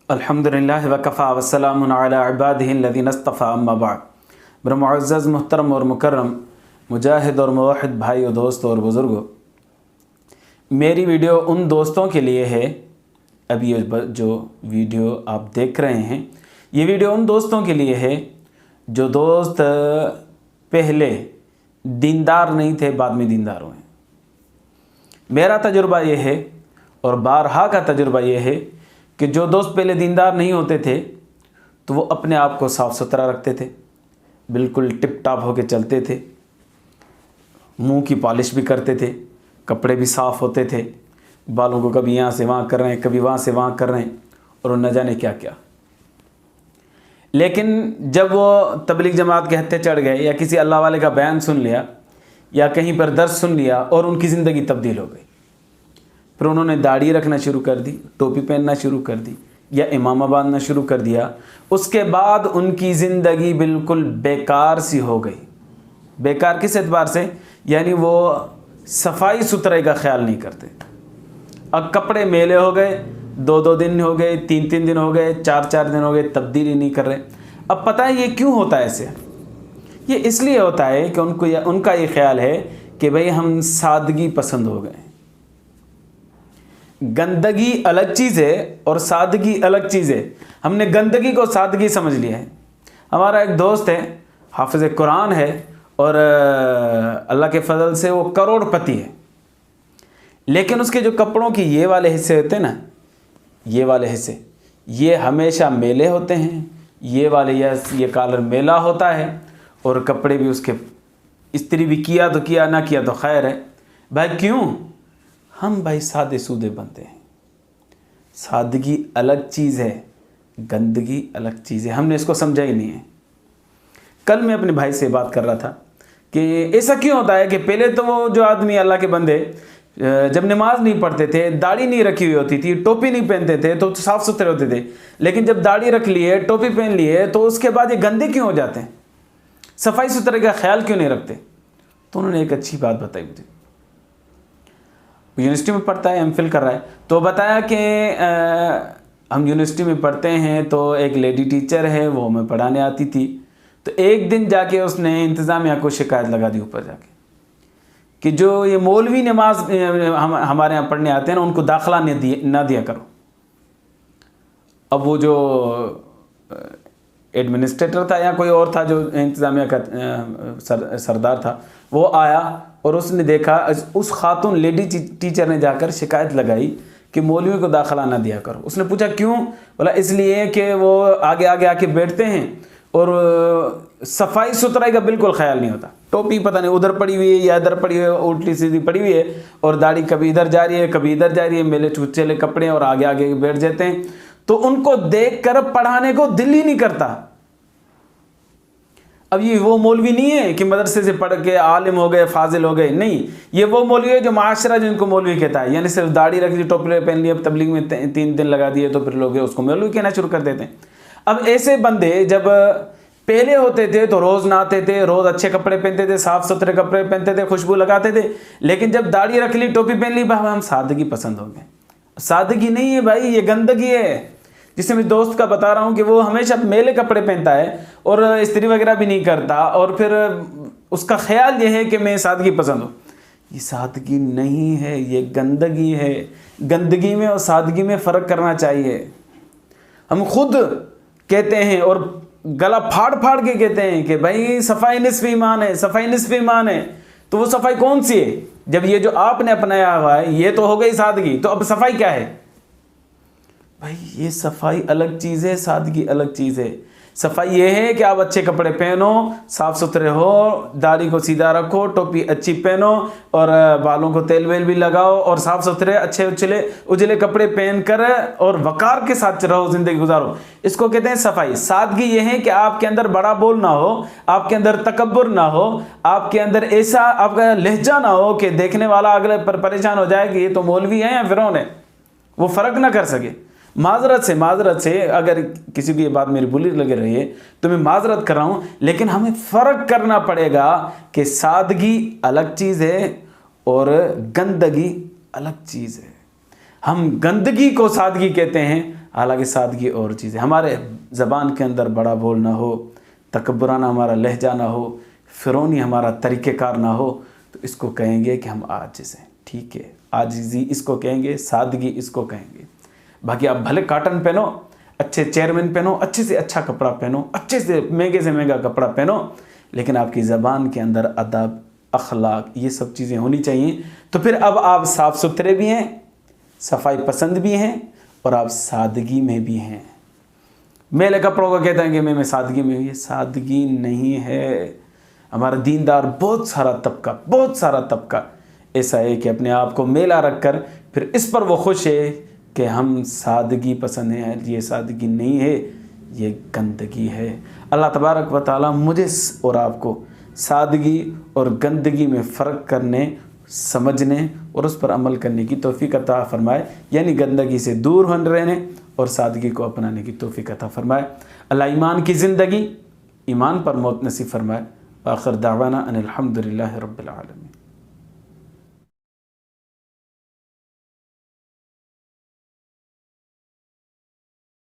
الحمدللہ وکفا وسلام علی عبادہ الذین اصطفیٰ اما بعد۔ میرے معزز محترم اور مکرم مجاہد اور موحد بھائیو، دوستوں اور بزرگوں، میری ویڈیو ان دوستوں کے لیے ہے، اب یہ جو ویڈیو آپ دیکھ رہے ہیں یہ ویڈیو ان دوستوں کے لیے ہے جو دوست پہلے دیندار نہیں تھے، بعد میں دیندار ہوئے۔ میرا تجربہ یہ ہے اور بارہا کا تجربہ یہ ہے کہ جو دوست پہلے دیندار نہیں ہوتے تھے تو وہ اپنے آپ کو صاف ستھرا رکھتے تھے، بالکل ٹپ ٹاپ ہو کے چلتے تھے، منہ کی پالش بھی کرتے تھے، کپڑے بھی صاف ہوتے تھے، بالوں کو کبھی یہاں سے وہاں کر رہے ہیں، کبھی وہاں سے وہاں کر رہے ہیں، اور نہ جانے کیا کیا۔ لیکن جب وہ تبلیغ جماعت کے ہتھے چڑھ گئے یا کسی اللہ والے کا بیان سن لیا یا کہیں پر درس سن لیا اور ان کی زندگی تبدیل ہو گئی، پھر انہوں نے داڑھی رکھنا شروع کر دی، ٹوپی پہننا شروع کر دی یا امامہ باندھنا شروع کر دیا، اس کے بعد ان کی زندگی بالکل بیکار سی ہو گئی۔ بیکار کس اعتبار سے؟ یعنی وہ صفائی ستھرائی کا خیال نہیں کرتے۔ اب کپڑے میلے ہو گئے، 2 دن ہو گئے، 3 دن ہو گئے، 4 دن ہو گئے، تبدیلی نہیں کر رہے۔ اب پتہ ہے یہ کیوں ہوتا ہے ایسے؟ یہ اس لیے ہوتا ہے کہ ان کا یہ خیال ہے کہ بھئی ہم سادگی پسند ہو گئے۔ گندگی الگ چیز ہے اور سادگی الگ چیز ہے۔ ہم نے گندگی کو سادگی سمجھ لیا ہے۔ ہمارا ایک دوست ہے، حافظ قرآن ہے، اور اللہ کے فضل سے وہ کروڑ پتی ہے، لیکن اس کے جو کپڑوں کی یہ والے حصے ہوتے ہیں نا، یہ والے حصے یہ ہمیشہ میلے ہوتے ہیں، یہ والے یہ کالر میلا ہوتا ہے، اور کپڑے بھی اس کے استری بھی کیا تو کیا، نہ کیا تو خیر ہے۔ بھائی کیوں؟ ہم بھائی سادے سودے بنتے ہیں۔ سادگی الگ چیز ہے، گندگی الگ چیز ہے، ہم نے اس کو سمجھا ہی نہیں ہے۔ کل میں اپنے بھائی سے بات کر رہا تھا کہ ایسا کیوں ہوتا ہے کہ پہلے تو وہ جو آدمی اللہ کے بندے جب نماز نہیں پڑھتے تھے، داڑھی نہیں رکھی ہوئی ہوتی تھی، ٹوپی نہیں پہنتے تھے تو صاف ستھرے ہوتے تھے، لیکن جب داڑھی رکھ لیے، ٹوپی پہن لیے تو اس کے بعد یہ گندے کیوں ہو جاتے ہیں؟ صفائی ستھرے کا خیال کیوں نہیں رکھتے؟ تو انہوں نے ایک اچھی بات بتائی مجھے۔ یونیورسٹی میں پڑھتا ہے، ایم فل کر رہا ہے، تو بتایا کہ ہم یونیورسٹی میں پڑھتے ہیں تو ایک لیڈی ٹیچر ہے، وہ ہمیں پڑھانے آتی تھی، تو ایک دن جا کے اس نے انتظامیہ کو شکایت لگا دی اوپر جا کے کہ جو یہ مولوی نماز ہمارے یہاں پڑھنے آتے ہیں نا، ان کو داخلہ نہ دیا کرو۔ اب وہ جو ایڈمنسٹریٹر تھا یا کوئی اور تھا جو انتظامیہ کا سردار تھا، وہ آیا اور اس نے دیکھا، اس خاتون لیڈی ٹیچر نے جا کر شکایت لگائی کہ مولوی کو داخلہ نہ دیا کرو۔ اس نے پوچھا کیوں؟ بولا اس لیے کہ وہ آگے آ کے بیٹھتے ہیں اور صفائی ستھرائی کا بالکل خیال نہیں ہوتا۔ ٹوپی پتہ نہیں ادھر پڑی ہوئی ہے یا ادھر پڑی ہوئی ہے، الٹی سیدھی پڑی ہوئی ہے، اور داڑھی کبھی ادھر جا رہی ہے کبھی ادھر جا رہی ہے، میلے چلے کپڑے، اور آگے بیٹھ جاتے ہیں، تو ان کو دیکھ کر پڑھانے کو دل ہی نہیں کرتا۔ اب یہ وہ مولوی نہیں ہے کہ مدرسے سے پڑھ کے عالم ہو گئے، فاضل ہو گئے، نہیں، یہ وہ مولوی ہے جو معاشرہ جن کو مولوی کہتا ہے، یعنی صرف داڑھی رکھ لی، ٹوپی پہن لی، اب تبلیغ میں 3 دن لگا دیے تو پھر لوگ اس کو مولوی کہنا شروع کر دیتے ہیں۔ اب ایسے بندے جب پہلے ہوتے تھے تو روز نہاتے تھے، روز اچھے کپڑے پہنتے تھے، صاف ستھرے کپڑے پہنتے تھے، خوشبو لگاتے تھے، لیکن جب داڑھی رکھ لی، ٹوپی پہن لی، بھائی ہم سادگی پسند ہو گئے۔ سادگی نہیں ہے بھائی، یہ گندگی ہے۔ جسے میں دوست کا بتا رہا ہوں کہ وہ ہمیشہ میلے کپڑے پہنتا ہے اور استری وغیرہ بھی نہیں کرتا، اور پھر اس کا خیال یہ ہے کہ میں سادگی پسند ہوں۔ یہ سادگی نہیں ہے، یہ گندگی ہے۔ گندگی میں اور سادگی میں فرق کرنا چاہیے۔ ہم خود کہتے ہیں اور گلا پھاڑ کے کہتے ہیں کہ بھائی صفائی نصف ایمان ہے، صفائی نصف ایمان ہے، تو وہ صفائی کون سی ہے؟ جب یہ جو آپ نے اپنایا ہوا ہے یہ تو ہو گئی سادگی، تو اب صفائی کیا ہے؟ بھائی یہ صفائی الگ چیز ہے، سادگی الگ چیز ہے۔ صفائی یہ ہے کہ آپ اچھے کپڑے پہنو، صاف ستھرے ہو، داڑھی کو سیدھا رکھو، ٹوپی اچھی پہنو، اور بالوں کو تیل ویل بھی لگاؤ، اور صاف ستھرے اچھے اجلے کپڑے پہن کر اور وقار کے ساتھ رہو، زندگی گزارو۔ اس کو کہتے ہیں صفائی۔ سادگی یہ ہے کہ آپ کے اندر بڑا بول نہ ہو، آپ کے اندر تکبر نہ ہو، آپ کے اندر ایسا آپ کا لہجہ نہ ہو کہ دیکھنے والا اگلے پر پریشان ہو جائے کہ یہ تو مولوی ہے یا فرعون ہے، وہ فرق نہ کر سکے۔ معذرت سے اگر کسی کو یہ بات میری بری لگ رہی ہے تو میں معذرت کر رہا ہوں، لیکن ہمیں فرق کرنا پڑے گا کہ سادگی الگ چیز ہے اور گندگی الگ چیز ہے۔ ہم گندگی کو سادگی کہتے ہیں، حالانکہ سادگی اور چیز ہے. ہمارے زبان کے اندر بڑا بول نہ ہو، تکبرانہ ہمارا لہجہ نہ ہو، فرونی ہمارا طریقہ کار نہ ہو، تو اس کو کہیں گے کہ ہم عاجز ہیں. ٹھیک ہے، عاجزی اس کو کہیں گے، سادگی اس کو کہیں گے. باقی آپ بھلے کاٹن پہنو، اچھے چیئرمین پہنو، اچھے سے اچھا کپڑا پہنو، اچھے سے مہنگا کپڑا پہنو، لیکن آپ کی زبان کے اندر ادب، اخلاق، یہ سب چیزیں ہونی چاہیے. تو پھر اب آپ صاف ستھرے بھی ہیں، صفائی پسند بھی ہیں، اور آپ سادگی میں بھی ہیں. میلے کپڑوں کو کہتے ہیں کہ میں سادگی میں ہوں، یہ سادگی نہیں ہے. ہمارا دیندار بہت سارا طبقہ ایسا ہے کہ اپنے آپ کو میلا رکھ کر پھر اس پر وہ خوش ہے کہ ہم سادگی پسند ہیں. یہ سادگی نہیں ہے، یہ گندگی ہے. اللہ تبارک و تعالیٰ مجھے اور آپ کو سادگی اور گندگی میں فرق کرنے، سمجھنے اور اس پر عمل کرنے کی توفیق عطا فرمائے. یعنی گندگی سے دور رہنے اور سادگی کو اپنانے کی توفیق عطا فرمائے. اللہ ایمان کی زندگی، ایمان پر موت نصیب فرمائے. آخر دعوانا ان الحمدللہ رب العالمین.